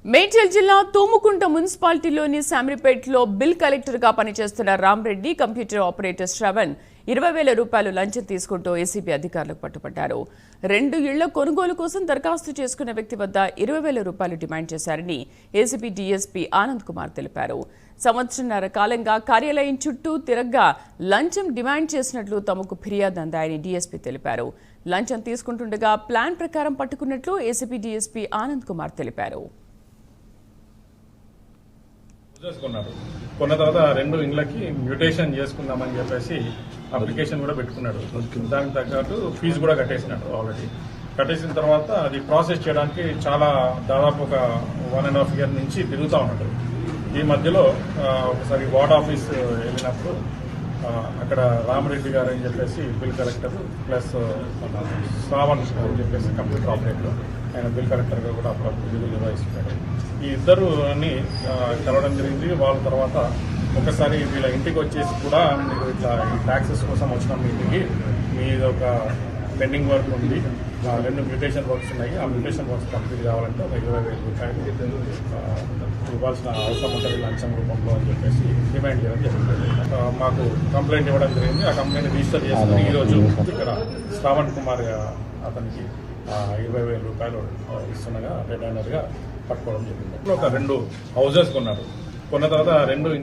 మేడ్చల్ జిల్లా తూముకుంట మున్సిపాలిటీలోని శామ్రిపేటలో బిల్ కలెక్టర్గా పనిచేస్తున్న రామ్రెడ్డి కంప్యూటర్ ఆపరేటర్ శ్రవణ్ 20,000 రూపాయలు లంచం తీసుకుంటూ ఏసీబీ అధికారులకు పట్టుబడ్డారు. 2 ఇళ్ల కొనుగోలు కోసం దరఖాస్తు చేసుకున్న వ్యక్తి వద్ద 20,000 రూపాయలు డిమాండ్ చేశారని ఏసీబీ డీఎస్పీ ఆనంద్ కుమార్ తెలిపారు. సంవత్సరన్నర కాలంగా కార్యాలయం చుట్టూ తిరగ్గా లంచం డిమాండ్ చేసినట్లు తమకు ఫిర్యాదు అందాయని డీఎస్పీ తెలిపారు. లంచం తీసుకుంటుండగా ప్లాన్ ప్రకారం పట్టుకున్నట్లు ఏసీబీ డీఎస్పీ ఆనంద్ కుమార్ తెలిపారు. కొన్న తర్వాత 2 ఇండ్లకి మ్యూటేషన్ చేసుకుందామని చెప్పేసి అప్లికేషన్ కూడా పెట్టుకున్నాడు. దానికి తగ్గట్టు ఫీజు కూడా కట్టేసినాడు. ఆల్రెడీ కట్టేసిన తర్వాత అది ప్రాసెస్ చేయడానికి దాదాపు ఒక 1.5 ఇయర్ నుంచి తిరుగుతూ ఉన్నాడు. ఈ మధ్యలో ఒకసారి వార్డ్ ఆఫీస్ వెళ్ళినప్పుడు అక్కడ రామరెడ్డి గారు అని చెప్పేసి బిల్ కలెక్టర్ ప్లస్ శ్రావణ్ అని చెప్పేసి కంప్యూటర్ ఆపరేటర్, ఆయన బిల్ కలెక్టర్గా కూడా అప్పుడప్పుడు విధులు నిర్వహిస్తున్నాడు. ఈ ఇద్దరుని కలవడం జరిగింది. వాళ్ళ తర్వాత ఒకసారి వీళ్ళ ఇంటికి వచ్చేసి కూడా మీరు ఇట్లా ఈ ట్యాక్సెస్ కోసం వచ్చిన మీటింగ్కి మీది ఒక పెండింగ్ వర్క్ ఉంది, 2 మ్యూటేషన్ వర్క్స్ ఉన్నాయి, ఆ మ్యూటేషన్ వర్క్స్ కంప్లీట్ కావాలంటే ఒక 20,000 రూపాయలు ఇవ్వాల్సిన అవసరం ఉంటుంది లంచం రూపంలో అని చెప్పేసి డిమాండ్ చేయడం జరిగింది. మాకు కంప్లైంట్ ఇవ్వడం జరిగింది. ఆ కంప్లైంట్ రిజిస్టర్ చేసుకుని ఈరోజు ఇక్కడ శ్రావణ్ కుమార్ అతనికి 20,000 రూపాయలు ఇస్తుండగా రెడ్ హ్యాండర్గా పట్టుకోవడం జరిగింది. ఒక 2 హౌజెస్ కొన్నారు. కొన్న తర్వాత 2